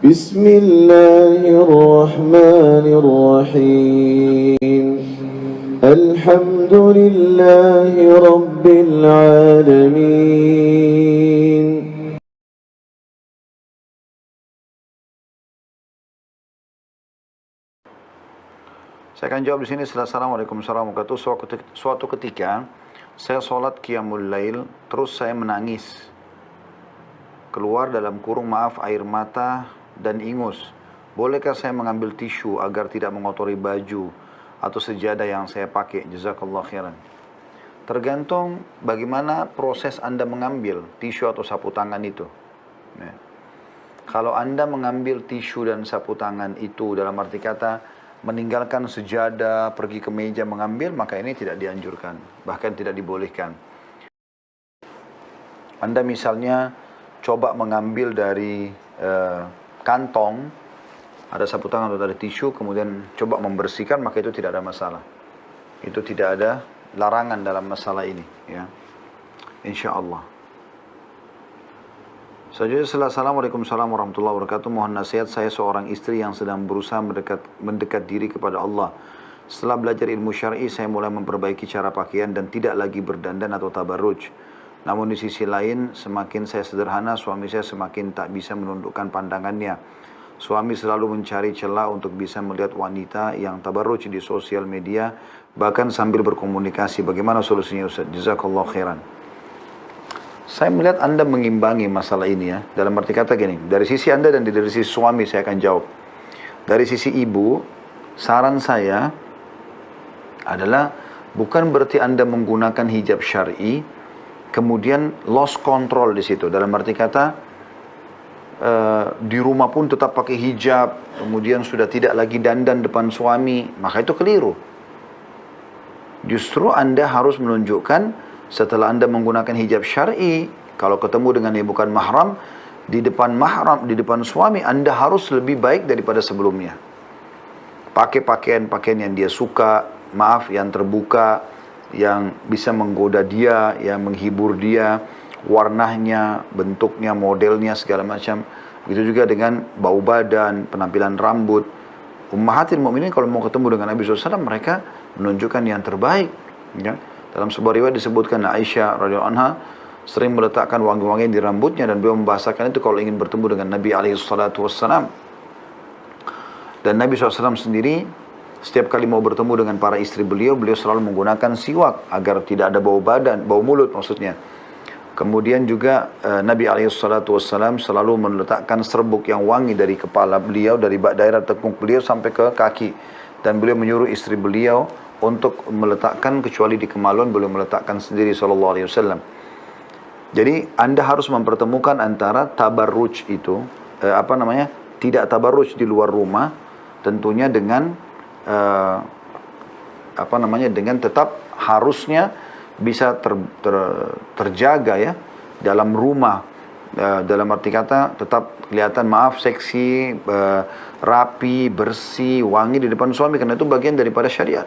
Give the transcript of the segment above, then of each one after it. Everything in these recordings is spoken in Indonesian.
بسم الله الرحمن الرحيم الحمد لله رب العالمين. Saya akan jawab di sini. Assalamualaikum warahmatullahi wabarakatuh. Suatu ketika saya sholat qiyamul lail, terus saya menangis. Keluar dalam kurung maaf air mata dan ingus. Bolehkah saya mengambil tisu agar tidak mengotori baju atau sejadah yang saya pakai? Jazakallah khairan. Tergantung bagaimana proses Anda mengambil tisu atau sapu tangan itu. Ya. Kalau Anda mengambil tisu dan sapu tangan itu dalam arti kata meninggalkan sejadah, pergi ke meja mengambil, maka ini tidak dianjurkan, bahkan tidak dibolehkan. Anda misalnya coba mengambil dari kantong, ada sapu tangan atau ada tisu, kemudian coba membersihkan, maka itu tidak ada masalah. Itu tidak ada larangan dalam masalah ini, ya. Insya Allah. Selanjutnya, Assalamualaikum warahmatullahi wabarakatuh. Mohon nasihat, saya seorang istri yang sedang berusaha mendekat diri kepada Allah. Setelah belajar ilmu syar'i, saya mulai memperbaiki cara pakaian dan tidak lagi berdandan atau tabarruj. Namun di sisi lain, semakin saya sederhana, suami saya semakin tak bisa menundukkan pandangannya. Suami selalu mencari celah untuk bisa melihat wanita yang tabarruj di sosial media, bahkan sambil berkomunikasi. Bagaimana solusinya, Ustaz? Jazakallah khairan. Saya melihat Anda mengimbangi masalah ini, ya. Dalam arti kata gini, dari sisi Anda dan dari sisi suami saya akan jawab. Dari sisi ibu, saran saya adalah bukan berarti Anda menggunakan hijab syar'i, kemudian lost control di situ. Dalam arti kata, di rumah pun tetap pakai hijab, kemudian sudah tidak lagi dandan depan suami, maka itu keliru. Justru Anda harus menunjukkan setelah Anda menggunakan hijab syar'i, kalau ketemu dengan yang bukan mahram, di depan suami, Anda harus lebih baik daripada sebelumnya. Pakai pakaian-pakaian yang dia suka, yang terbuka, yang bisa menggoda dia, yang menghibur dia, warnanya, bentuknya, modelnya, segala macam. Begitu juga dengan bau badan, penampilan rambut. Ummahatil mukminin kalau mau ketemu dengan Nabi SAW, mereka menunjukkan yang terbaik, ya. Dalam sebuah riwayat disebutkan Aisyah radhiyallahu anha sering meletakkan wangi-wangian di rambutnya dan beliau membahasakan itu kalau ingin bertemu dengan Nabi SAW. Dan Nabi SAW sendiri setiap kali mau bertemu dengan para istri beliau selalu menggunakan siwak agar tidak ada bau mulut maksudnya. Kemudian juga Nabi SAW selalu meletakkan serbuk yang wangi dari kepala beliau, dari daerah tepung beliau sampai ke kaki. Dan beliau menyuruh istri beliau untuk meletakkan, kecuali di kemaluan beliau meletakkan sendiri sallallahu alaihi wasallam. Jadi Anda harus mempertemukan antara tabarruj itu, tidak tabarruj di luar rumah, tentunya dengan dengan tetap harusnya bisa terjaga, ya, dalam rumah. Dalam arti kata tetap kelihatan seksi, rapi, bersih, wangi di depan suami, karena itu bagian daripada syariat.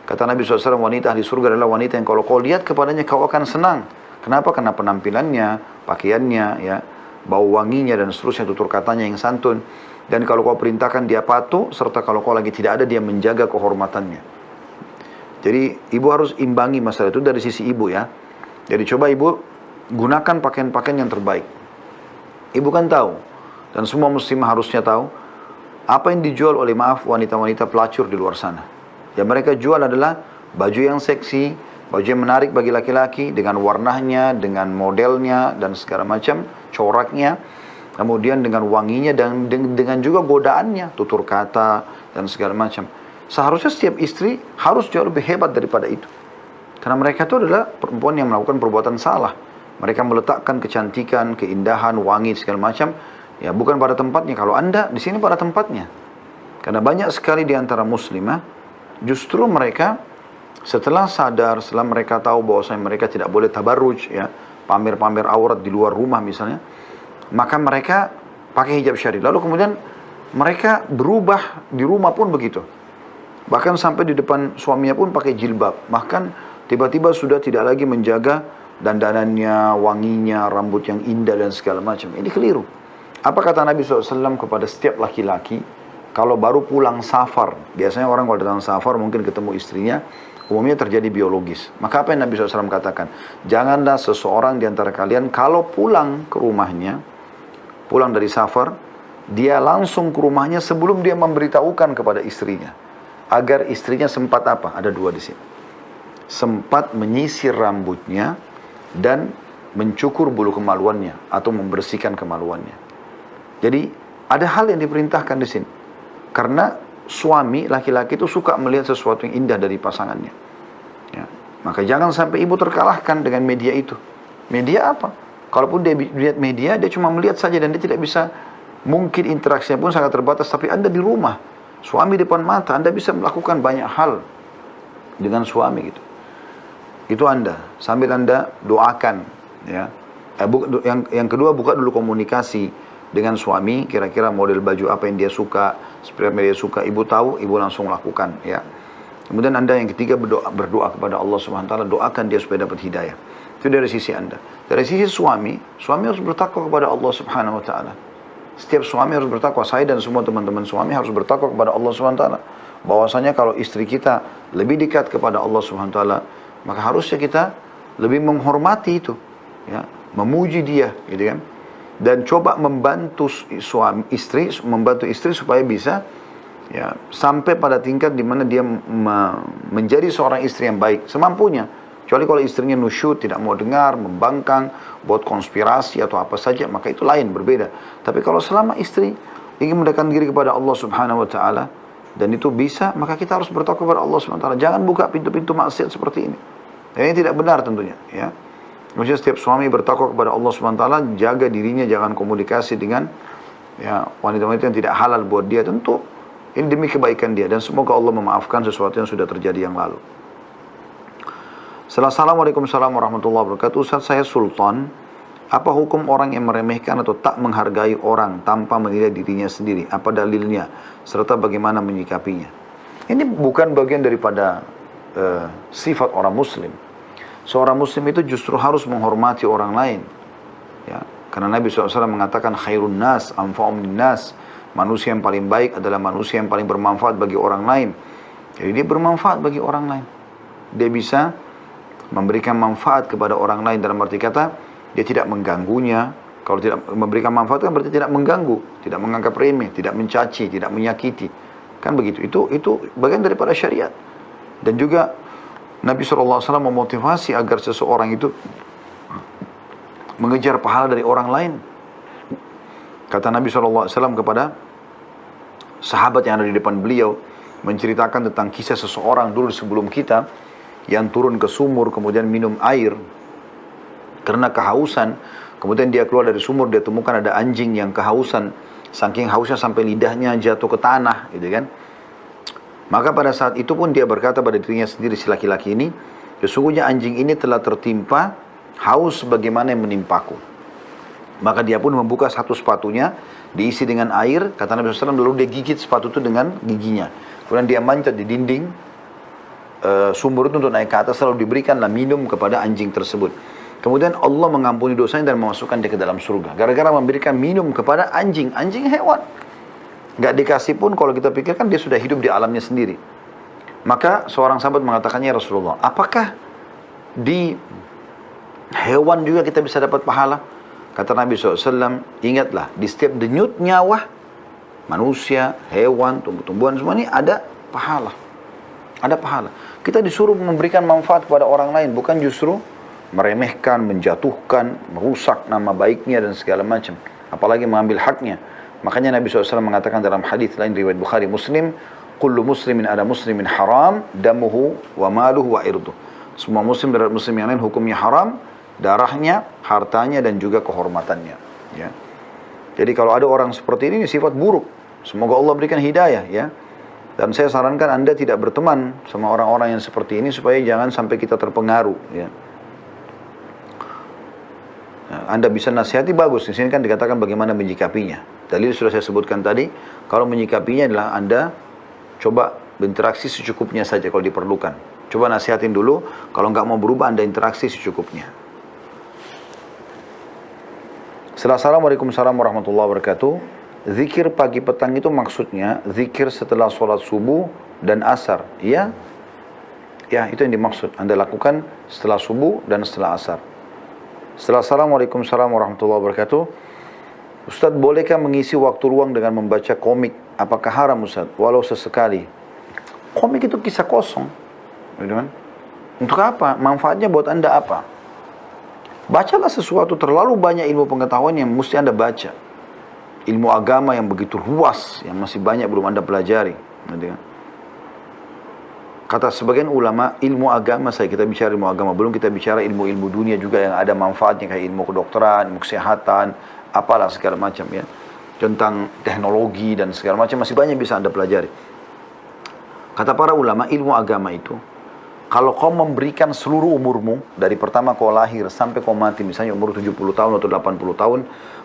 Kata Nabi SAW, wanita ahli surga adalah wanita yang kalau kau lihat kepadanya kau akan senang. Kenapa? Karena penampilannya, pakaiannya, ya, bau wanginya dan seterusnya, tutur katanya yang santun. Dan kalau kau perintahkan dia patuh, serta kalau kau lagi tidak ada dia menjaga kehormatannya. Jadi ibu harus imbangi masalah itu dari sisi ibu, ya. Jadi coba ibu gunakan pakaian-pakaian yang terbaik. Ibu kan tahu, dan semua muslimah harusnya tahu, apa yang dijual oleh wanita-wanita pelacur di luar sana. Yang mereka jual adalah baju yang seksi, baju yang menarik bagi laki-laki, dengan warnanya, dengan modelnya, dan segala macam, coraknya. Kemudian dengan wanginya, dan dengan juga godaannya, tutur kata, dan segala macam. Seharusnya setiap istri harus jauh lebih hebat daripada itu. Karena mereka itu adalah perempuan yang melakukan perbuatan salah. Mereka meletakkan kecantikan, keindahan, wangi, segala macam, ya, bukan pada tempatnya. Kalau Anda di sini pada tempatnya. Karena banyak sekali di antara muslimah, justru mereka setelah sadar, setelah mereka tahu bahwasanya mereka tidak boleh tabarruj, ya, pamer-pamer aurat di luar rumah misalnya, maka mereka pakai hijab syar'i. Lalu kemudian mereka berubah di rumah pun begitu. Bahkan sampai di depan suaminya pun pakai jilbab. Bahkan tiba-tiba sudah tidak lagi menjaga dandanannya, wanginya, rambut yang indah dan segala macam. Ini keliru. Apa kata Nabi SAW kepada setiap laki-laki kalau baru pulang safar? Biasanya orang kalau datang safar mungkin ketemu istrinya, umumnya terjadi biologis. Maka apa yang Nabi SAW katakan? Janganlah seseorang di antara kalian kalau pulang ke rumahnya, pulang dari safar, dia langsung ke rumahnya sebelum dia memberitahukan kepada istrinya. Agar istrinya sempat apa? Ada dua di sini. Sempat menyisir rambutnya dan mencukur bulu kemaluannya atau membersihkan kemaluannya. Jadi ada hal yang diperintahkan di sini. Karena suami laki-laki itu suka melihat sesuatu yang indah dari pasangannya. Ya. Maka jangan sampai ibu terkalahkan dengan media itu. Media apa? Kalaupun dia lihat media, dia cuma melihat saja dan dia tidak bisa, mungkin interaksinya pun sangat terbatas. Tapi Anda di rumah, suami depan mata, Anda bisa melakukan banyak hal dengan suami gitu. Itu Anda, sambil Anda doakan. Ya. Yang kedua, buka dulu komunikasi dengan suami, kira-kira model baju apa yang dia suka, seperti apa yang dia suka, ibu tahu, ibu langsung lakukan, ya. Kemudian Anda yang ketiga berdoa kepada Allah Subhanahu wa taala, doakan dia supaya dapat hidayah. Itu dari sisi Anda. Dari sisi suami harus bertakwa kepada Allah Subhanahu wa taala. Setiap suami harus bertakwa, saya dan semua teman-teman suami harus bertakwa kepada Allah Subhanahu wa taala. Bahwasanya kalau istri kita lebih dekat kepada Allah Subhanahu wa taala, maka harusnya kita lebih menghormati itu, ya, memuji dia, gitu kan. Dan coba membantu membantu istri supaya bisa, ya, sampai pada tingkat di mana dia menjadi seorang istri yang baik semampunya. Kecuali kalau istrinya nusyud, tidak mau dengar, membangkang, buat konspirasi atau apa saja, maka itu lain, berbeda. Tapi kalau selama istri ingin mendekatkan diri kepada Allah Subhanahu wa taala dan itu bisa, maka kita harus bertakwa kepada Allah Subhanahu wa taala. Jangan buka pintu-pintu maksiat seperti ini. Dan ini tidak benar tentunya, ya. Maksudnya setiap suami bertakwa kepada Allah Subhanahu wa taala, jaga dirinya, jangan komunikasi dengan, ya, wanita-wanita yang tidak halal buat dia. Tentu ini demi kebaikan dia, dan semoga Allah memaafkan sesuatu yang sudah terjadi yang lalu. Assalamualaikum warahmatullahi wabarakatuh. Ustaz, saya Sultan. Apa hukum orang yang meremehkan atau tak menghargai orang tanpa menilai dirinya sendiri? Apa dalilnya? Serta bagaimana menyikapinya? Ini bukan bagian daripada sifat orang muslim. Seorang muslim itu justru harus menghormati orang lain, ya. Karena Nabi SAW mengatakan khairun nas anfa'um linnas, manusia yang paling baik adalah manusia yang paling bermanfaat bagi orang lain. Jadi dia bermanfaat bagi orang lain. Dia bisa memberikan manfaat kepada orang lain, dalam arti kata dia tidak mengganggunya. Kalau tidak memberikan manfaat kan berarti tidak mengganggu, tidak menganggap remeh, tidak mencaci, tidak menyakiti. Kan begitu. Itu bagian daripada syariat. Dan juga Nabi SAW memotivasi agar seseorang itu mengejar pahala dari orang lain. Kata Nabi SAW kepada sahabat yang ada di depan beliau, menceritakan tentang kisah seseorang dulu sebelum kita, yang turun ke sumur, kemudian minum air karena kehausan. Kemudian dia keluar dari sumur, dia temukan ada anjing yang kehausan, saking hausnya sampai lidahnya jatuh ke tanah, gitu kan. Maka pada saat itu pun dia berkata pada dirinya sendiri, si laki-laki ini, sesungguhnya anjing ini telah tertimpa haus sebagaimana yang menimpaku. Maka dia pun membuka satu sepatunya, diisi dengan air, kata Nabi SAW, lalu dia gigit sepatu itu dengan giginya. Kemudian dia manjat di dinding sumur itu untuk naik ke atas, lalu diberikanlah minum kepada anjing tersebut. Kemudian Allah mengampuni dosanya dan memasukkan dia ke dalam surga. Gara-gara memberikan minum kepada anjing hewan. Gak dikasih pun, kalau kita pikirkan dia sudah hidup di alamnya sendiri. Maka seorang sahabat mengatakannya, Rasulullah, apakah di hewan juga kita bisa dapat pahala? Kata Nabi SAW, ingatlah, di setiap denyut nyawa, manusia, hewan, tumbuh-tumbuhan, semua ini ada pahala. Ada pahala. Kita disuruh memberikan manfaat kepada orang lain, bukan justru meremehkan, menjatuhkan, merusak nama baiknya dan segala macam. Apalagi mengambil haknya. Makanya Nabi SAW mengatakan dalam hadis lain riwayat Bukhari Muslim, kullu muslimin ada muslimin haram, damuhu wa maluhu wa irduh. Semua muslim dan muslim yang lain hukumnya haram, darahnya, hartanya dan juga kehormatannya. Ya. Jadi kalau ada orang seperti ini sifat buruk. Semoga Allah berikan hidayah, ya. Dan saya sarankan Anda tidak berteman sama orang-orang yang seperti ini supaya jangan sampai kita terpengaruh, ya. Anda bisa nasihati, bagus. Di sini kan dikatakan bagaimana menyikapinya. Dalil sudah saya sebutkan tadi. Kalau menyikapinya adalah Anda coba berinteraksi secukupnya saja kalau diperlukan. Coba nasihatin dulu. Kalau nggak mau berubah, Anda interaksi secukupnya. Assalamualaikum warahmatullahi wabarakatuh. Zikir pagi petang itu maksudnya zikir setelah sholat subuh dan asar. Ya, ya itu yang dimaksud. Anda lakukan setelah subuh dan setelah asar. Assalamualaikum warahmatullahi wabarakatuh. Ustadz, bolehkah mengisi waktu luang dengan membaca komik? Apakah haram Ustadz? Walau sesekali. Komik itu kisah kosong. Gitu kan? Untuk apa? Manfaatnya buat Anda apa? Bacalah sesuatu, terlalu banyak ilmu pengetahuan yang mesti Anda baca. Ilmu agama yang begitu luas, yang masih banyak belum Anda pelajari. Gitu kan? Kata sebagian ulama, ilmu agama, kita bicara ilmu agama, belum kita bicara ilmu-ilmu dunia juga yang ada manfaatnya, kayak ilmu kedokteran, ilmu kesehatan, apalah segala macam ya. Tentang teknologi dan segala macam, masih banyak bisa Anda pelajari. Kata para ulama, ilmu agama itu, kalau kau memberikan seluruh umurmu, dari pertama kau lahir sampai kau mati, misalnya umur 70 tahun atau 80 tahun,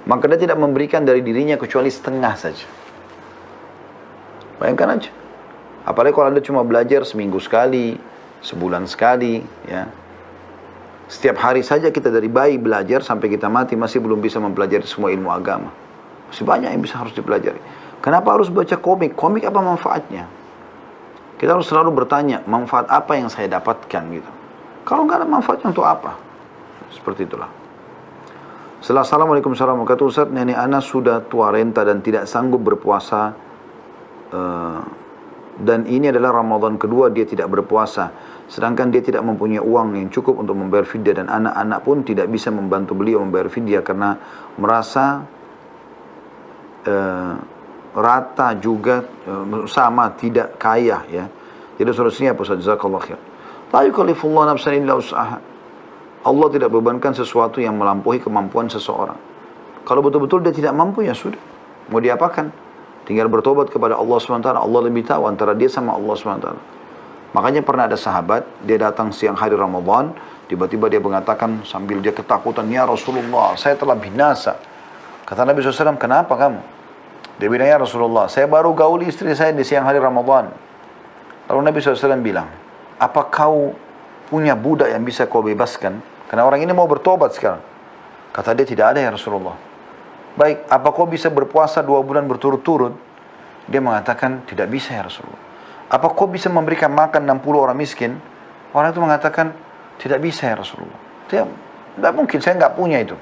maka dia tidak memberikan dari dirinya kecuali setengah saja. Bayangkan aja. Apalagi kalau Anda cuma belajar seminggu sekali, sebulan sekali, ya. Setiap hari saja kita dari bayi belajar sampai kita mati masih belum bisa mempelajari semua ilmu agama. Masih banyak yang bisa harus dipelajari. Kenapa harus baca komik? Komik apa manfaatnya? Kita harus selalu bertanya, manfaat apa yang saya dapatkan gitu. Kalau nggak ada manfaatnya untuk apa? Seperti itulah. Assalamualaikum warahmatullahi wabarakatuh. Ustaz, nenek Ana sudah tua renta dan tidak sanggup berpuasa. Dan ini adalah Ramadan kedua dia tidak berpuasa. Sedangkan dia tidak mempunyai uang yang cukup untuk membayar fidyah. Dan anak-anak pun tidak bisa membantu beliau membayar fidyah karena merasa rata juga sama tidak kaya ya. Jadi solusinya apa Ustaz? Jazakallahu khair. La yukallifullahu nafsan illa wus'aha. Allah tidak bebankan sesuatu yang melampaui kemampuan seseorang. Kalau betul-betul dia tidak mampu ya sudah. Mau diapakan? Tinggal bertobat kepada Allah SWT. Allah lebih tahu antara dia sama Allah SWT. Makanya pernah ada sahabat, dia datang siang hari Ramadan, tiba-tiba dia mengatakan sambil dia ketakutan, ya Rasulullah, saya telah binasa. Kata Nabi SAW, kenapa kamu? Dia bilang, ya Rasulullah, saya baru gauli istri saya di siang hari Ramadan. Lalu Nabi SAW bilang, apa kau punya budak yang bisa kau bebaskan? Karena orang ini mau bertobat sekarang. Kata dia, tidak ada ya Rasulullah. Baik, apa kau bisa berpuasa 2 bulan berturut-turut? Dia mengatakan, tidak bisa ya Rasulullah. Apa kau bisa memberikan makan 60 orang miskin? Orang itu mengatakan, tidak bisa ya Rasulullah. Tidak mungkin, saya nggak punya itu.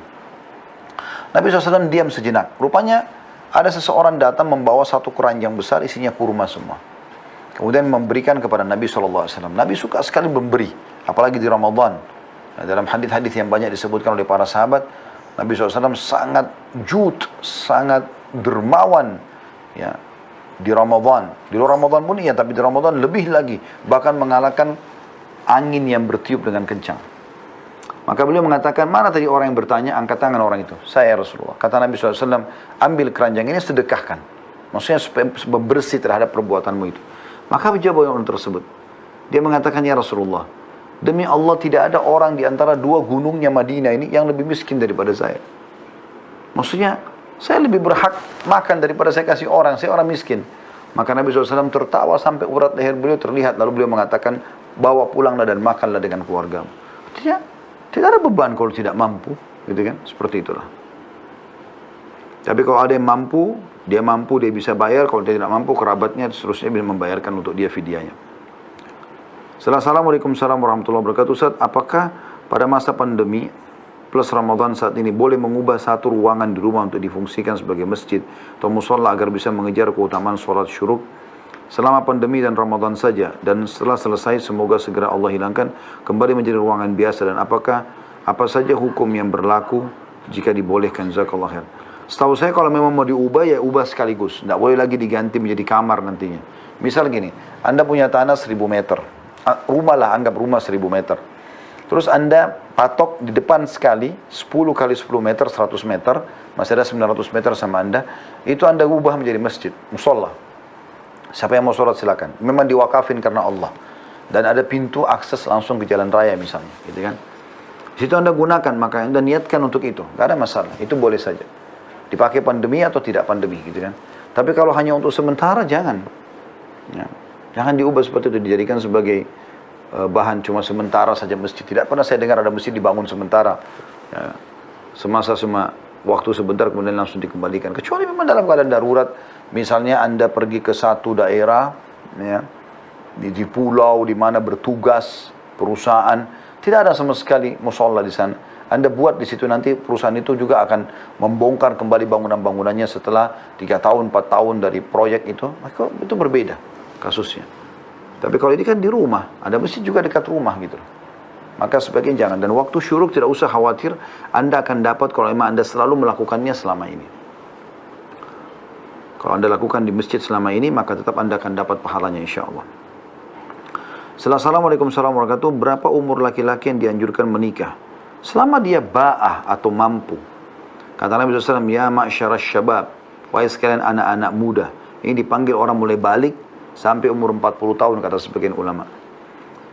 Nabi SAW diam sejenak. Rupanya, ada seseorang datang membawa satu keranjang besar isinya kurma semua. Kemudian memberikan kepada Nabi SAW. Nabi suka sekali memberi, apalagi di Ramadan. Nah, dalam hadis-hadis yang banyak disebutkan oleh para sahabat, Nabi SAW sangat jud, sangat dermawan ya, di Ramadan. Di luar Ramadan pun iya, tapi di Ramadan lebih lagi. Bahkan mengalahkan angin yang bertiup dengan kencang. Maka beliau mengatakan, mana tadi orang yang bertanya? Angkat tangan orang itu. Saya Rasulullah. Kata Nabi SAW, ambil keranjang ini sedekahkan. Maksudnya supaya bersih terhadap perbuatanmu itu. Maka dijawab orang tersebut. Dia mengatakan, ya Rasulullah, demi Allah tidak ada orang di antara 2 gunungnya Madinah ini yang lebih miskin daripada saya. Maksudnya, saya lebih berhak makan daripada saya kasih orang. Saya orang miskin. Maka Nabi SAW tertawa sampai urat leher beliau terlihat. Lalu beliau mengatakan, bawa pulanglah dan makanlah dengan keluargamu. Artinya, tidak ada beban kalau tidak mampu, gitu kan? Seperti itulah. Tapi kalau ada yang mampu, dia bisa bayar. Kalau dia tidak mampu, kerabatnya seterusnya bisa membayarkan untuk dia fidyahnya. Assalamualaikum warahmatullahi wabarakatuh. Ustaz, apakah pada masa pandemi plus Ramadan saat ini boleh mengubah satu ruangan di rumah untuk difungsikan sebagai masjid atau musola agar bisa mengejar keutamaan sholat syuruk selama pandemi dan Ramadan saja, dan setelah selesai semoga segera Allah hilangkan kembali menjadi ruangan biasa, dan apakah apa saja hukum yang berlaku jika dibolehkan? Jazakallahu khair. Setahu saya kalau memang mau diubah ya ubah sekaligus, tidak boleh lagi diganti menjadi kamar nantinya. Misal gini, Anda punya tanah 1000 meter, rumah lah, anggap rumah 1000 meter. Terus Anda patok di depan sekali 10 kali 10 meter 100 meter, masih ada 900 meter sama Anda, itu Anda ubah menjadi masjid, musola. Siapa yang mau sholat silakan. Memang diwakafin karena Allah. Dan ada pintu akses langsung ke jalan raya misalnya, gitu kan. Di situ Anda gunakan, maka Anda niatkan untuk itu. Gak ada masalah, itu boleh saja. Dipakai pandemi atau tidak pandemi, gitu kan. Tapi kalau hanya untuk sementara, jangan. Ya. Jangan diubah seperti itu, dijadikan sebagai bahan cuma sementara saja masjid. Tidak pernah saya dengar ada masjid dibangun sementara. Ya. Semasa waktu sebentar kemudian langsung dikembalikan. Kecuali memang dalam keadaan darurat, misalnya Anda pergi ke satu daerah, ya, di pulau di mana bertugas perusahaan, tidak ada sama sekali musola di sana. Anda buat di situ, nanti perusahaan itu juga akan membongkar kembali bangunan-bangunannya setelah 3 tahun, 4 tahun dari proyek itu, maka itu berbeda kasusnya. Tapi kalau ini kan di rumah, ada masjid juga dekat rumah gitu. Maka sebagian jangan. Dan waktu syuruk tidak usah khawatir, Anda akan dapat kalau memang Anda selalu melakukannya selama ini. Kalau Anda lakukan di masjid selama ini, maka tetap Anda akan dapat pahalanya insya Allah. Assalamualaikum warahmatullahi wabarakatuh. Berapa umur laki-laki yang dianjurkan menikah? Selama dia ba'ah atau mampu. Kata Nabi SAW, ya ma'syarah syabab, wahai sekalian anak-anak muda. Ini dipanggil orang mulai balik sampai umur 40 tahun, kata sebagian ulama.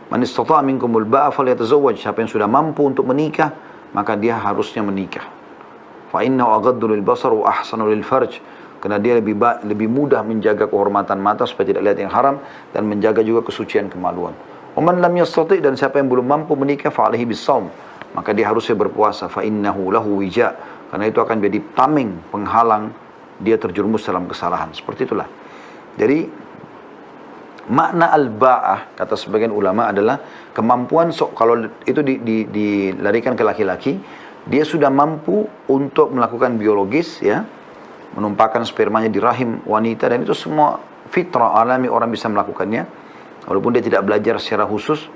Man istata'a minkumul ba'a falyatazawwaj. Siapa yang sudah mampu untuk menikah, maka dia harusnya menikah. Fa innahu aghaddu lil basar wa ahsanu lil farj. Karena dia lebih mudah menjaga kehormatan mata supaya tidak lihat yang haram, dan menjaga juga kesucian kemaluan. Wa man lam yastati', dan siapa yang belum mampu menikah, fa alaihi bisawm, maka dia harusnya berpuasa. Fa innahu lahu wija. Karena itu akan jadi tameng, penghalang dia terjerumus dalam kesalahan. Seperti itulah. Jadi makna al-ba'ah, kata sebagian ulama, adalah kemampuan, kalau itu dilarikan ke laki-laki, dia sudah mampu untuk melakukan biologis, ya, menumpahkan spermanya di rahim wanita, dan itu semua fitrah alami, orang bisa melakukannya, walaupun dia tidak belajar secara khusus.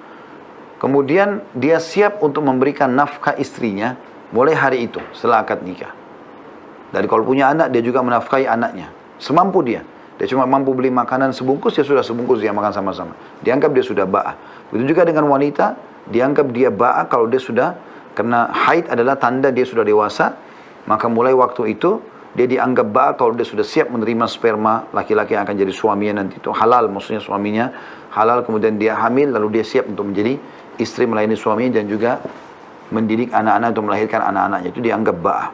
Kemudian dia siap untuk memberikan nafkah istrinya, mulai hari itu, setelah akad nikah. Dari kalau punya anak, dia juga menafkahi anaknya, semampu dia. Dia cuma mampu beli makanan sebungkus, ya sudah sebungkus dia makan sama-sama. Dianggap dia sudah ba'ah. Begitu juga dengan wanita, dianggap dia ba'ah kalau dia sudah, karena haid adalah tanda dia sudah dewasa, maka mulai waktu itu, dia dianggap ba'ah kalau dia sudah siap menerima sperma laki-laki yang akan jadi suaminya nanti. Itu halal, maksudnya suaminya halal, kemudian dia hamil, lalu dia siap untuk menjadi istri melayani suaminya, dan juga mendidik anak-anak untuk melahirkan anak-anaknya. Itu dianggap ba'ah.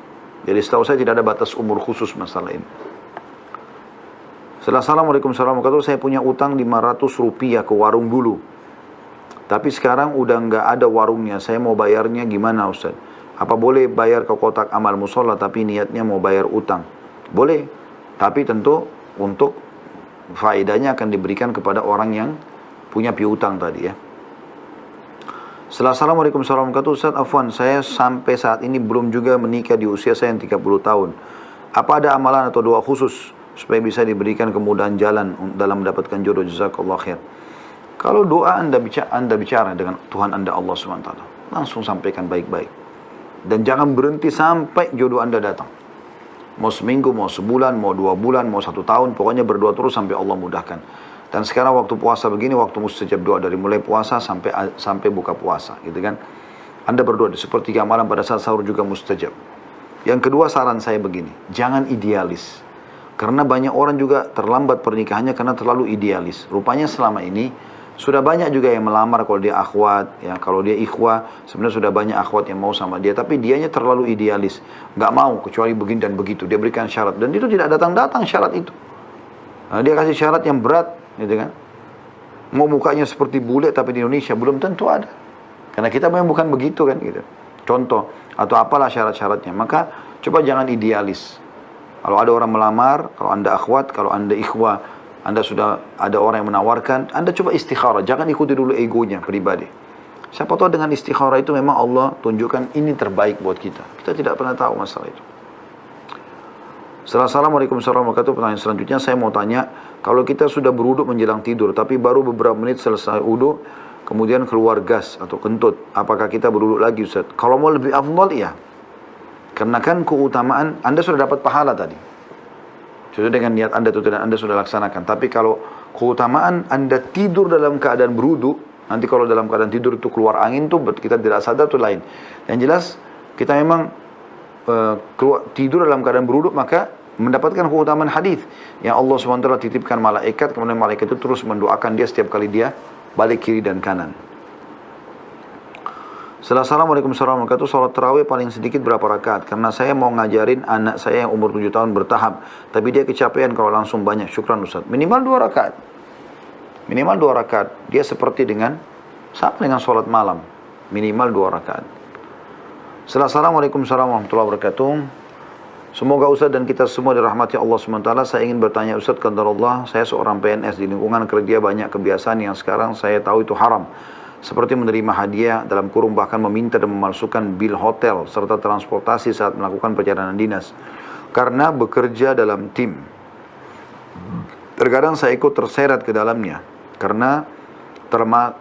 Jadi setahu saya tidak ada batas umur khusus masalah ini. Assalamualaikum warahmatullahi wabarakatuh. Saya punya utang 500 rupiah ke warung dulu, tapi sekarang udah nggak ada warungnya. Saya mau bayarnya gimana Ustaz? Apa boleh bayar ke kotak amal musola tapi niatnya mau bayar utang? Boleh, tapi tentu untuk faedahnya akan diberikan kepada orang yang punya piutang tadi, ya. Assalamualaikum warahmatullahi wabarakatuh. Ustaz, afwan, saya sampai saat ini belum juga menikah di usia saya yang 30 tahun. Apa ada amalan atau doa khusus supaya bisa diberikan kemudahan jalan dalam mendapatkan jodoh? Jazakallah khair. Kalau doa anda bicara dengan Tuhan Anda Allah SWT, langsung sampaikan baik-baik. Dan jangan berhenti sampai jodoh Anda datang. Mau seminggu, mau sebulan, mau 2 bulan, mau 1 tahun, pokoknya berdoa terus sampai Allah mudahkan. Dan sekarang waktu puasa begini, waktu mustajab doa, dari mulai puasa sampai buka puasa, gitu kan. Anda berdoa di sepertiga malam pada saat sahur juga mustajab. Yang kedua, saran saya begini, jangan idealis. Karena banyak orang juga terlambat pernikahannya karena terlalu idealis. Rupanya selama ini sudah banyak juga yang melamar kalau dia akhwat, ya, kalau dia ikhwah, sebenarnya sudah banyak akhwat yang mau sama dia, tapi dianya terlalu idealis, nggak mau kecuali begini dan begitu. Dia berikan syarat, dan itu tidak datang-datang syarat itu. Nah, dia kasih syarat yang berat, gitu kan. Mau mukanya seperti bule, tapi di Indonesia belum tentu ada. Karena kita memang bukan begitu kan, gitu. Contoh, atau apalah syarat-syaratnya. Maka coba jangan idealis. Kalau ada orang melamar, kalau Anda akhwat, kalau Anda ikhwah, Anda sudah ada orang yang menawarkan, Anda coba istikharah. Jangan ikuti dulu egonya pribadi. Siapa tahu dengan istikharah itu memang Allah tunjukkan ini terbaik buat kita. Kita tidak pernah tahu masalah itu. Assalamualaikum warahmatullahi wabarakatuh. Pertanyaan selanjutnya saya mau tanya, kalau kita sudah berwudu menjelang tidur, tapi baru beberapa menit selesai wudu, kemudian keluar gas atau kentut, apakah kita berwudu lagi Ustaz? Kalau mau lebih afdal, iya. Karena kan keutamaan, Anda sudah dapat pahala tadi. Sesuai dengan niat Anda itu dan Anda sudah laksanakan. Tapi kalau keutamaan Anda tidur dalam keadaan berwudu, nanti kalau dalam keadaan tidur itu keluar angin tuh kita tidak sadar itu lain. Yang jelas kita memang tidur dalam keadaan berwudu maka mendapatkan keutamaan hadis yang Allah SWT titipkan malaikat, kemudian malaikat itu terus mendoakan dia setiap kali dia balik kiri dan kanan. Assalamualaikum warahmatullahi wabarakatuh. Salat tarawih paling sedikit berapa rakaat? Karena saya mau ngajarin anak saya yang umur 7 tahun bertahap, tapi dia kecapean kalau langsung banyak. Syukran Ustaz. Minimal 2 rakaat. Minimal 2 rakaat. Dia seperti sama dengan salat malam. Minimal 2 rakaat. Assalamualaikum warahmatullahi wabarakatuh. Semoga Ustaz dan kita semua dirahmati Allah SWT. Saya ingin bertanya Ustaz, qadarullah, saya seorang PNS di lingkungan kerja banyak kebiasaan yang sekarang saya tahu itu haram. Seperti menerima hadiah, dalam kurung bahkan meminta dan memalsukan bil hotel, serta transportasi saat melakukan perjalanan dinas. Karena bekerja dalam tim. Terkadang saya ikut terseret ke dalamnya. Karena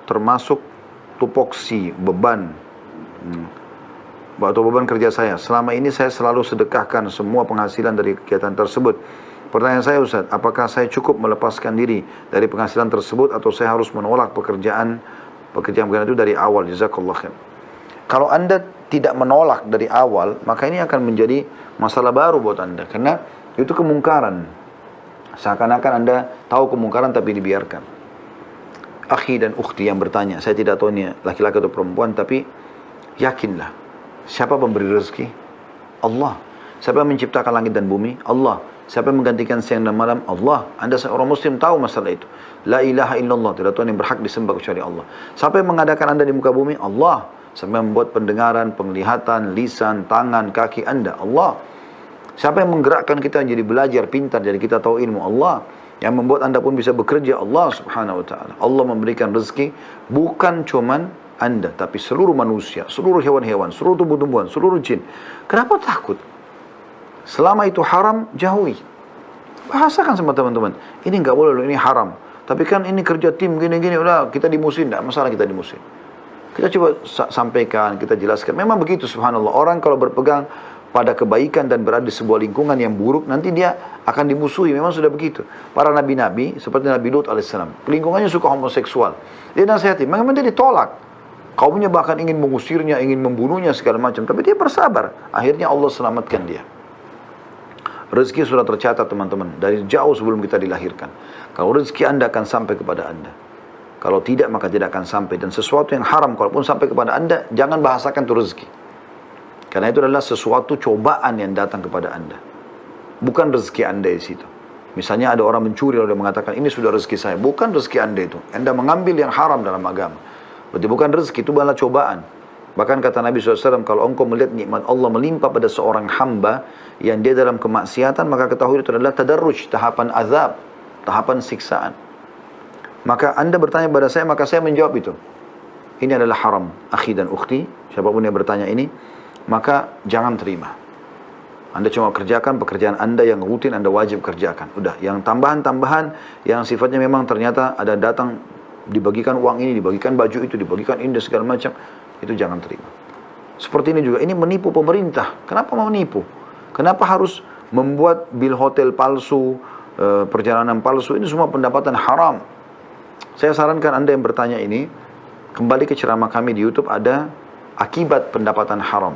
termasuk tupoksi, beban. Atau beban kerja saya. Selama ini saya selalu sedekahkan semua penghasilan dari kegiatan tersebut. Pertanyaan saya Ustaz, apakah saya cukup melepaskan diri dari penghasilan tersebut atau saya harus menolak pekerjaan itu dari awal? Jazakallah khair. Kalau Anda tidak menolak dari awal, maka ini akan menjadi masalah baru buat Anda. Karena itu kemungkaran. Seakan-akan Anda tahu kemungkaran tapi dibiarkan. Akhi dan ukhti yang bertanya, saya tidak tahu ini laki-laki atau perempuan, tapi yakinlah. Siapa pemberi rezeki? Allah. Siapa yang menciptakan langit dan bumi? Allah. Siapa yang menggantikan siang dan malam? Allah. Anda seorang muslim tahu masalah itu. La ilaha illallah. Tidak Tuhan yang berhak disembah kecuali Allah. Siapa yang mengadakan Anda di muka bumi? Allah. Siapa yang membuat pendengaran, penglihatan, lisan, tangan, kaki Anda? Allah. Siapa yang menggerakkan kita jadi belajar, pintar, jadi kita tahu ilmu? Allah. Yang membuat Anda pun bisa bekerja? Allah subhanahu wa ta'ala. Allah memberikan rezeki bukan cuman Anda, tapi seluruh manusia, seluruh hewan-hewan, seluruh tumbuh-tumbuhan, seluruh jin. Kenapa takut? Selama itu haram, jauhi. Bahasakan sama teman-teman. Ini nggak boleh loh, ini haram. Tapi kan ini kerja tim gini-gini, udah kita dimusuhin, tidak masalah kita dimusuhin. Kita coba sampaikan, kita jelaskan. Memang begitu subhanallah. Orang kalau berpegang pada kebaikan dan berada di sebuah lingkungan yang buruk, nanti dia akan dimusuhi. Memang sudah begitu. Para nabi-nabi, seperti Nabi Lut alaihissalam, lingkungannya suka homoseksual. Dia nasihati, memang dia ditolak. Kaumnya bahkan ingin mengusirnya, ingin membunuhnya segala macam. Tapi dia bersabar. Akhirnya Allah selamatkan dia. Rezeki sudah tercatat teman-teman. Dari jauh sebelum kita dilahirkan. Kalau rezeki Anda akan sampai kepada Anda. Kalau tidak maka tidak akan sampai. Dan sesuatu yang haram kalaupun sampai kepada Anda, jangan bahasakan itu rezeki. Karena itu adalah sesuatu cobaan yang datang kepada Anda. Bukan rezeki Anda di situ. Misalnya ada orang mencuri lalu dia mengatakan ini sudah rezeki saya. Bukan rezeki Anda itu. Anda mengambil yang haram dalam agama. Berarti bukan rezeki, itu adalah cobaan. Bahkan kata Nabi SAW, kalau engkau melihat nikmat Allah melimpah pada seorang hamba yang dia dalam kemaksiatan, maka ketahui itu adalah tadarruj, tahapan azab, tahapan siksaan. Maka Anda bertanya pada saya, maka saya menjawab itu. Ini adalah haram, akhi dan ukhti, siapapun yang bertanya ini, maka jangan terima. Anda cuma kerjakan pekerjaan Anda yang rutin, Anda wajib kerjakan. Udah, yang tambahan-tambahan, yang sifatnya memang ternyata ada datang, dibagikan uang ini, dibagikan baju itu, dibagikan ini segala macam, itu jangan terima. Seperti ini juga, ini menipu pemerintah. Kenapa mau menipu? Kenapa harus membuat bil hotel palsu, perjalanan palsu? Ini semua pendapatan haram. Saya sarankan Anda yang bertanya ini, kembali ke ceramah kami di YouTube, ada akibat pendapatan haram.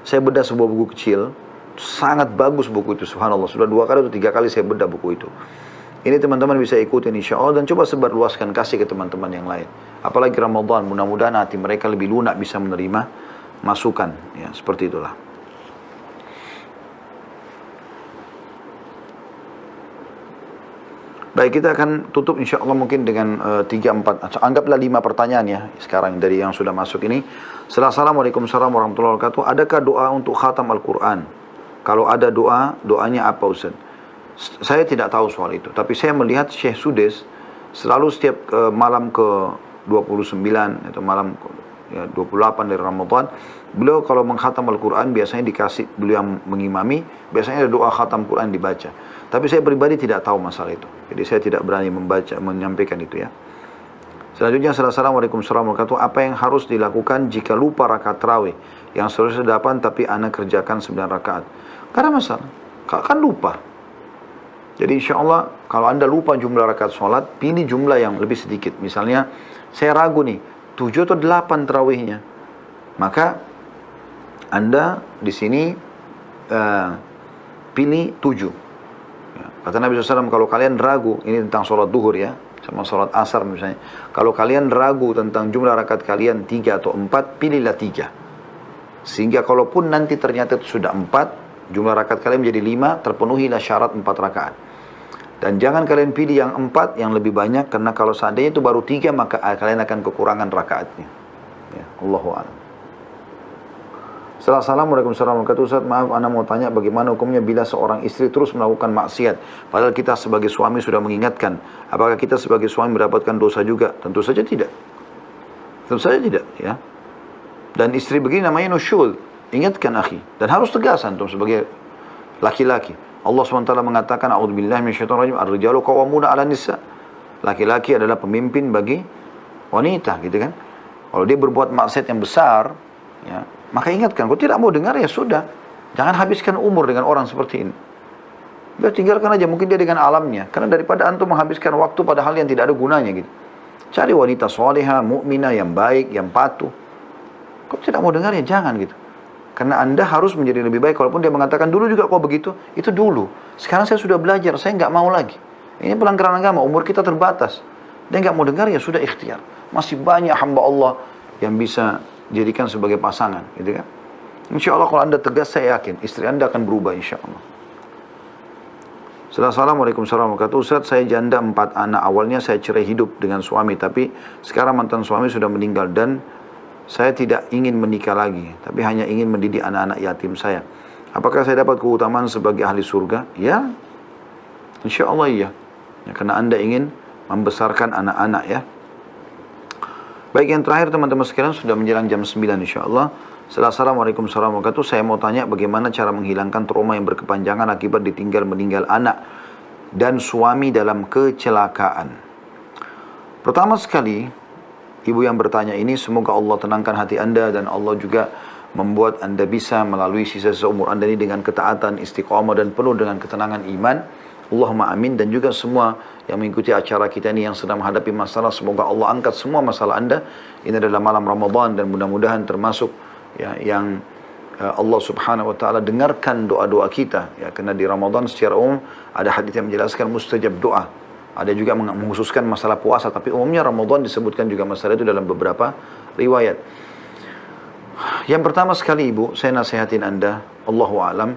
Saya bedah sebuah buku kecil, sangat bagus buku itu, subhanallah. Sudah 2 kali atau 3 kali saya bedah buku itu. Ini teman-teman bisa ikutin insya Allah dan coba sebarluaskan, kasih ke teman-teman yang lain. Apalagi Ramadan, mudah-mudahan hati mereka lebih lunak bisa menerima masukan. Ya, seperti itulah. Baik, kita akan tutup insya Allah mungkin dengan 3-4, anggaplah 5 pertanyaan ya sekarang dari yang sudah masuk ini. Assalamualaikum warahmatullahi wabarakatuh. Adakah doa untuk khatam Al-Quran? Kalau ada doa, doanya apa Ustaz? Saya tidak tahu soal itu, tapi saya melihat Syekh Sudes selalu setiap malam ke-29 atau malam ke-28 dari Ramadan, beliau kalau mengkhatam Al-Quran biasanya dikasih, beliau yang mengimami, biasanya ada doa khatam Quran dibaca. Tapi saya pribadi tidak tahu masalah itu, jadi saya tidak berani menyampaikan itu ya. Selanjutnya, Assalamualaikum warahmatullahi wabarakatuh. Apa yang harus dilakukan jika lupa rakaat tarawih yang seharusnya 8 tapi Anda kerjakan 9 rakaat? Karena masalah, kan lupa. Jadi insya Allah kalau Anda lupa jumlah rakaat sholat, pilih jumlah yang lebih sedikit. Misalnya saya ragu nih 7 atau 8 tarawihnya, maka Anda di sini pilih 7. Ya. Kata Nabi SAW, kalau kalian ragu, ini tentang sholat duhur ya, sama sholat asar misalnya, kalau kalian ragu tentang jumlah rakaat kalian 3 atau 4, pilihlah 3. Sehingga kalaupun nanti ternyata itu sudah 4, jumlah rakaat kalian menjadi 5, terpenuhilah syarat 4 rakaat. Dan jangan kalian pilih yang 4 yang lebih banyak, karena kalau seandainya itu baru 3 maka kalian akan kekurangan rakaatnya. Ya, Allahu a'lam. Assalamualaikum warahmatullahi wabarakatuh. Ustaz, maaf, Ana mau tanya bagaimana hukumnya bila seorang istri terus melakukan maksiat, padahal kita sebagai suami sudah mengingatkan. Apakah kita sebagai suami mendapatkan dosa juga? Tentu saja tidak. Tentu saja tidak, ya. Dan istri begini namanya nusyul. Ingatkan akhi. Dan harus tegas antum sebagai laki-laki. Allah SWT mengatakan, A'udzubillahi minasyaitonir rajim, ar-rijalu qawwamuna 'alan nisa. Laki-laki adalah pemimpin bagi wanita, gitu kan? Kalau dia berbuat maksiat yang besar, ya, maka ingatkan. Kalau tidak mau dengar, ya sudah. Jangan habiskan umur dengan orang seperti ini. Biar tinggalkan aja, mungkin dia dengan alamnya. Karena daripada antum menghabiskan waktu pada hal yang tidak ada gunanya gitu. Cari wanita solehah, mukminah, yang baik, yang patuh. Kalau tidak mau dengar, ya jangan gitu. Karena Anda harus menjadi lebih baik. Walaupun dia mengatakan dulu juga kok begitu, itu dulu. Sekarang saya sudah belajar, saya nggak mau lagi. Ini pelanggaran agama, umur kita terbatas. Dia nggak mau dengar, ya sudah ikhtiar. Masih banyak hamba Allah yang bisa jadikan sebagai pasangan, gitu kan? Insya Allah kalau Anda tegas, saya yakin istri Anda akan berubah, insya Allah. Assalamualaikum warahmatullahi wabarakatuh. Ustaz, saya janda 4 anak. Awalnya saya cerai hidup dengan suami, tapi sekarang mantan suami sudah meninggal dan saya tidak ingin menikah lagi, tapi hanya ingin mendidik anak-anak yatim saya. Apakah saya dapat keutamaan sebagai ahli surga? Ya, insya Allah iya. Ya, karena Anda ingin membesarkan anak-anak, ya. Baik, yang terakhir teman-teman sekalian, sudah menjelang jam 9 insya Allah. Assalamualaikum warahmatullahi wabarakatuh. Saya mau tanya bagaimana cara menghilangkan trauma yang berkepanjangan akibat ditinggal meninggal anak dan suami dalam kecelakaan. Pertama sekali, ibu yang bertanya ini, semoga Allah tenangkan hati Anda dan Allah juga membuat Anda bisa melalui sisa seumur Anda ini dengan ketaatan, istiqamah dan penuh dengan ketenangan iman. Allahumma amin. Dan juga semua yang mengikuti acara kita ini yang sedang menghadapi masalah, semoga Allah angkat semua masalah Anda. Ini adalah malam Ramadan dan mudah-mudahan termasuk ya yang Allah Subhanahu wa taala dengarkan doa-doa kita, ya, karena di Ramadan secara umum ada hadis yang menjelaskan mustajab doa. Ada juga mengkhususkan masalah puasa, tapi umumnya Ramadan disebutkan juga masalah itu dalam beberapa riwayat. Yang pertama sekali ibu, saya nasihatin Anda, Allahu alam,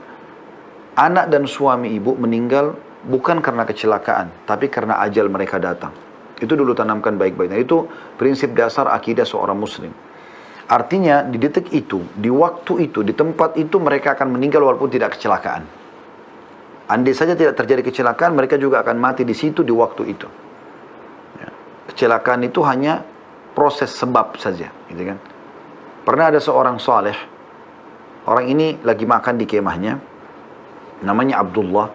anak dan suami ibu meninggal bukan karena kecelakaan, tapi karena ajal mereka datang. Itu dulu tanamkan baik-baik. Nah, itu prinsip dasar akidah seorang muslim. Artinya di detik itu, di waktu itu, di tempat itu mereka akan meninggal walaupun tidak kecelakaan. Andai saja tidak terjadi kecelakaan, mereka juga akan mati di situ di waktu itu. Ya. Kecelakaan itu hanya proses sebab saja, gitu kan? Pernah ada seorang saleh, orang ini lagi makan di kemahnya, namanya Abdullah.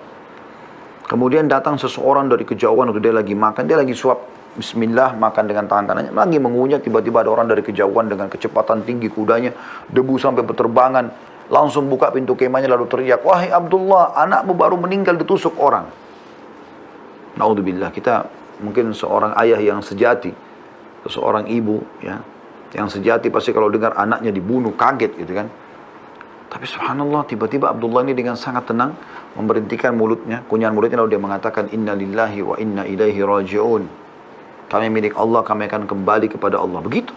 Kemudian datang seseorang dari kejauhan waktu dia lagi makan, dia lagi suap Bismillah, makan dengan tangan kanannya, lagi mengunyah, tiba-tiba ada orang dari kejauhan dengan kecepatan tinggi kudanya, debu sampai berterbangan, langsung buka pintu kemahnya lalu teriak, wahai Abdullah, anakmu baru meninggal ditusuk orang. Naudzubillah, kita mungkin seorang ayah yang sejati, seorang ibu ya, yang sejati pasti kalau dengar anaknya dibunuh kaget gitu kan. Tapi subhanallah, tiba-tiba Abdullah ini dengan sangat tenang memberhentikan mulutnya, kunyahan mulutnya, lalu dia mengatakan, Inna lillahi wa inna ilaihi raji'un. Kami milik Allah, kami akan kembali kepada Allah. Begitu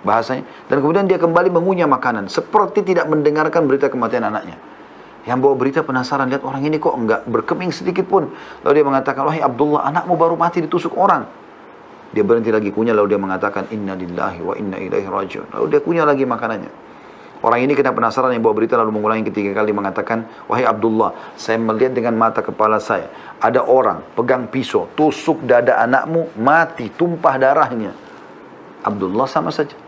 bahasanya. Dan kemudian dia kembali mengunyah makanan, seperti tidak mendengarkan berita kematian anaknya. Yang bawa berita penasaran, lihat orang ini kok enggak berkeming sedikit pun. Lalu dia mengatakan, wahai Abdullah, anakmu baru mati ditusuk orang. Dia berhenti lagi kunyah, lalu dia mengatakan, Inna lillahi wa inna ilaihi raji'un. Lalu dia kunyah lagi makanannya. Orang ini kena penasaran, yang bawa berita lalu mengulangi 3 kali mengatakan, wahai Abdullah, saya melihat dengan mata kepala saya, ada orang pegang pisau, tusuk dada anakmu, mati, tumpah darahnya. Abdullah sama saja.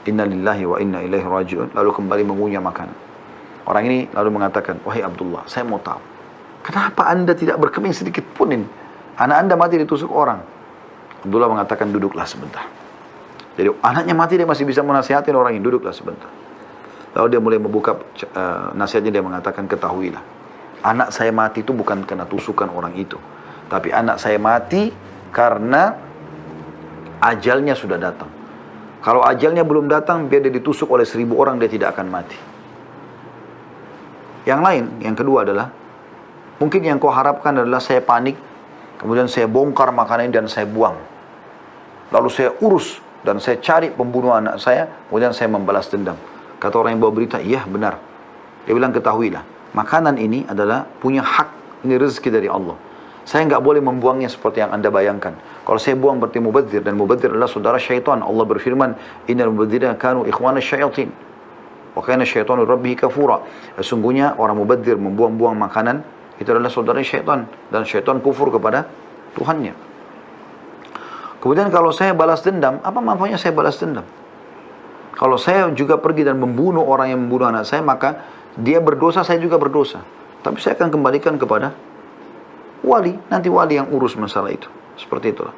Inna lillahi wa inna ilaihi raji'un. Lalu kembali mengunyah makanan. Orang ini lalu mengatakan, wahai Abdullah, saya mau tahu, kenapa anda tidak berkeming sedikit pun ini? Anak anda mati ditusuk orang. Abdullah mengatakan, duduklah sebentar. Jadi anaknya mati, dia masih bisa menasihatin orang ini, duduklah sebentar. Lalu dia mulai membuka nasihatnya, dia mengatakan, ketahuilah, anak saya mati itu bukan karena tusukan orang itu, tapi anak saya mati karena ajalnya sudah datang. Kalau ajalnya belum datang, biar dia ditusuk oleh 1000 orang, dia tidak akan mati. Yang lain, yang kedua adalah, mungkin yang kau harapkan adalah saya panik, kemudian saya bongkar makanan dan saya buang. Lalu saya urus dan saya cari pembunuh anak saya, kemudian saya membalas dendam. Kata orang yang bawa berita, iya benar. Dia bilang, ketahuilah, makanan ini adalah punya hak, ini rezeki dari Allah. Saya nggak boleh membuangnya seperti yang anda bayangkan. Kalau saya buang berarti mubadzir, dan mubadzir adalah saudara syaitan. Allah berfirman, innal mubadzirina kanu ikhwana syaitin. Wa kana syaitanu rabbihi kafura. Sesungguhnya orang mubadzir membuang-buang makanan itu adalah saudara syaitan, dan syaitan kufur kepada Tuhannya. Kemudian kalau saya balas dendam, apa manfaatnya saya balas dendam? Kalau saya juga pergi dan membunuh orang yang membunuh anak saya, maka dia berdosa, saya juga berdosa. Tapi saya akan kembalikan kepada wali, nanti wali yang urus masalah itu. Seperti itulah.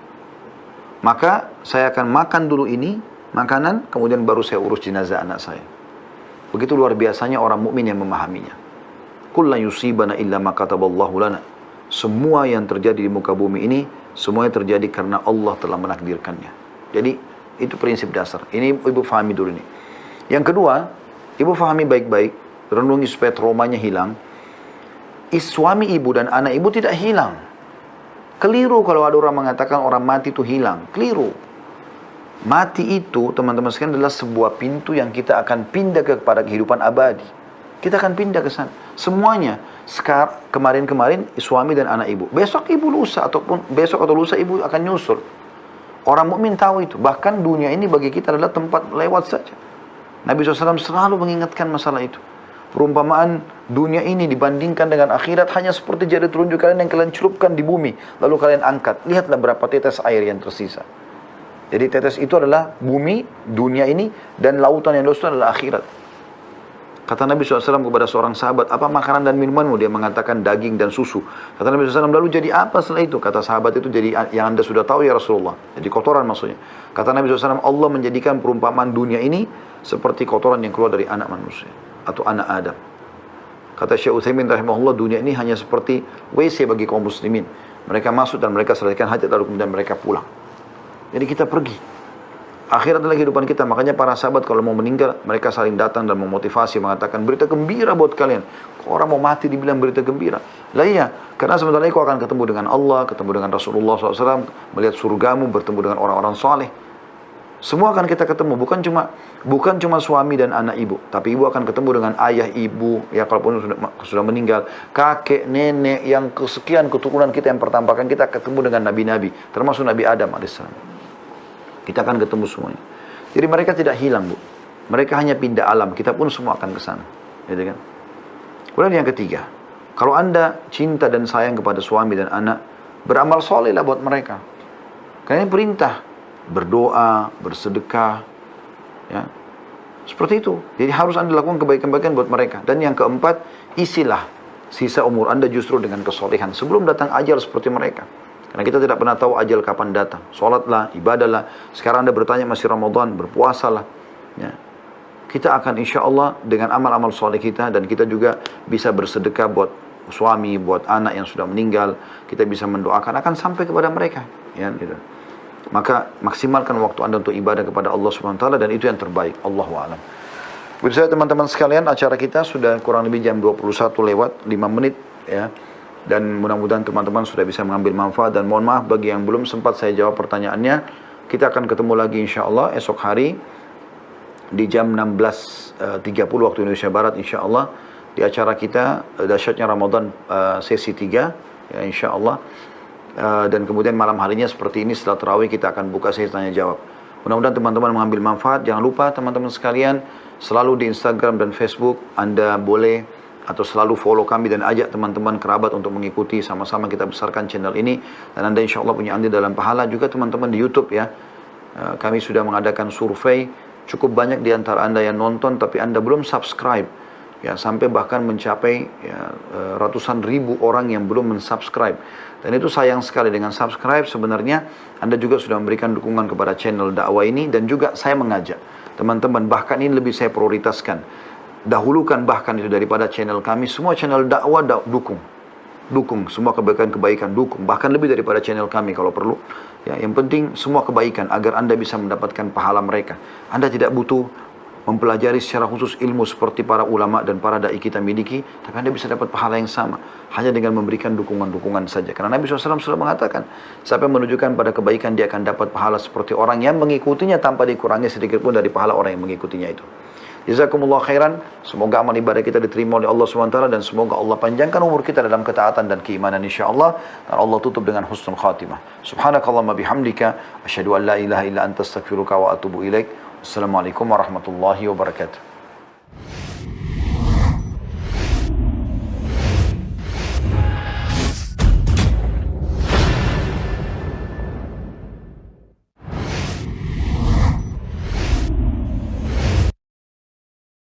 Maka saya akan makan dulu ini, makanan, kemudian baru saya urus jenazah anak saya. Begitu luar biasanya orang mukmin yang memahaminya. Qul la yusibana illa ma kataballahu lana. Semua yang terjadi di muka bumi ini, semuanya terjadi karena Allah telah menakdirkannya. Jadi, itu prinsip dasar. Ini ibu fahami dulu ini. Yang kedua, ibu fahami baik-baik, renungi supaya traumanya hilang. Suami ibu dan anak ibu tidak hilang. Keliru kalau ada orang mengatakan orang mati itu hilang. Keliru. Mati itu, teman-teman sekalian, adalah sebuah pintu yang kita akan pindah kepada kehidupan abadi. Kita akan pindah ke sana. Semuanya. Sekarang, kemarin-kemarin, suami dan anak ibu. Besok ibu lusa, ataupun besok atau lusa ibu akan nyusul. Orang mukmin tahu itu. Bahkan dunia ini bagi kita adalah tempat lewat saja. Nabi SAW selalu mengingatkan masalah itu. Perumpamaan dunia ini dibandingkan dengan akhirat hanya seperti jari telunjuk kalian yang kalian celupkan di bumi. Lalu kalian angkat. Lihatlah berapa tetes air yang tersisa. Jadi tetes itu adalah bumi, dunia ini, dan lautan yang luas itu adalah akhirat. Kata Nabi SAW kepada seorang sahabat, apa makanan dan minumanmu? Dia mengatakan daging dan susu. Kata Nabi SAW, lalu jadi apa setelah itu? Kata sahabat itu, jadi yang anda sudah tahu ya Rasulullah. Jadi kotoran maksudnya. Kata Nabi SAW, Allah menjadikan perumpamaan dunia ini seperti kotoran yang keluar dari anak manusia. Atau anak Adam. Kata Syekh Utsaimin rahimahullah, dunia ini hanya seperti WC bagi kaum muslimin. Mereka masuk dan mereka selesaikan hajat, lalu kemudian mereka pulang. Jadi kita pergi. Akhirat adalah kehidupan kita. Makanya para sahabat kalau mau meninggal, mereka saling datang dan memotivasi, mengatakan berita gembira buat kalian. Kok orang mau mati dibilang berita gembira? Lah iya, karena sebentar lagi kau akan ketemu dengan Allah, ketemu dengan Rasulullah SAW, melihat surgamu, bertemu dengan orang-orang soleh. Semua akan kita ketemu, bukan cuma suami dan anak ibu, tapi ibu akan ketemu dengan ayah ibu, ya kalaupun sudah meninggal, kakek, nenek, yang kesekian keturunan kita yang pertampakan, kita ketemu dengan nabi-nabi, termasuk Nabi Adam alaihissalam. Kita akan ketemu semuanya. Jadi mereka tidak hilang, Bu. Mereka hanya pindah alam. Kita pun semua akan ke sana. Gitu kan? Kemudian yang ketiga, kalau anda cinta dan sayang kepada suami dan anak, beramal soleh lah buat mereka. Karena ini perintah. Berdoa, bersedekah. Ya. Seperti itu. Jadi harus anda lakukan kebaikan-kebaikan buat mereka. Dan yang keempat, isilah sisa umur anda justru dengan kesolehan. Sebelum datang ajal seperti mereka. Karena kita tidak pernah tahu ajal kapan datang. Sholatlah, ibadahlah. Sekarang anda bertanya masih Ramadan, berpuasalah. Ya. Kita akan insya Allah dengan amal-amal soleh kita, dan kita juga bisa bersedekah buat suami, buat anak yang sudah meninggal. Kita bisa mendoakan, akan sampai kepada mereka. Ya, gitu. Maka maksimalkan waktu anda untuk ibadah kepada Allah Subhanahu Wa Taala, dan itu yang terbaik. Allahu a'lam. Begitu saja teman-teman sekalian, acara kita sudah kurang lebih jam 21 lewat 5 menit. Ya. Dan mudah-mudahan teman-teman sudah bisa mengambil manfaat. Dan mohon maaf bagi yang belum sempat saya jawab pertanyaannya. Kita akan ketemu lagi insya Allah esok hari di jam 16.30 waktu Indonesia Barat insya Allah, di acara kita Dahsyatnya Ramadan sesi 3 ya insya Allah. Dan kemudian malam harinya seperti ini, setelah tarawih kita akan buka sesi tanya jawab. Mudah-mudahan teman-teman mengambil manfaat. Jangan lupa teman-teman sekalian, selalu di Instagram dan Facebook anda boleh atau selalu follow kami dan ajak teman-teman kerabat untuk mengikuti, sama-sama kita besarkan channel ini. Dan anda insya Allah punya andil dalam pahala. Juga teman-teman di YouTube ya, kami sudah mengadakan survei. Cukup banyak di antara anda yang nonton tapi anda belum subscribe ya, sampai bahkan mencapai ya, ratusan ribu orang yang belum mensubscribe. Dan itu sayang sekali. Dengan subscribe sebenarnya anda juga sudah memberikan dukungan kepada channel dakwah ini. Dan juga saya mengajak teman-teman, bahkan ini lebih saya prioritaskan, dahulukan bahkan itu daripada channel kami. Semua channel dakwah dukung semua kebaikan-kebaikan, dukung bahkan lebih daripada channel kami kalau perlu ya. Yang penting semua kebaikan agar anda bisa mendapatkan pahala mereka. Anda tidak butuh mempelajari secara khusus ilmu seperti para ulama dan para dai kita miliki, tapi anda bisa dapat pahala yang sama hanya dengan memberikan dukungan-dukungan saja. Karena Nabi SAW sudah mengatakan, siapa yang menunjukkan pada kebaikan dia akan dapat pahala seperti orang yang mengikutinya tanpa dikurangi sedikit pun dari pahala orang yang mengikutinya itu. Jazakumullah khairan. Semoga amal ibadah kita diterima oleh Allah SWT, dan semoga Allah panjangkan umur kita dalam ketaatan dan keimanan insyaAllah. Dan Allah tutup dengan husnul khatimah. Subhanakallahumma bihamdika, asyhadu an la ilaha illa anta astaghfiruka wa atubu ilaik. Assalamualaikum warahmatullahi wabarakatuh.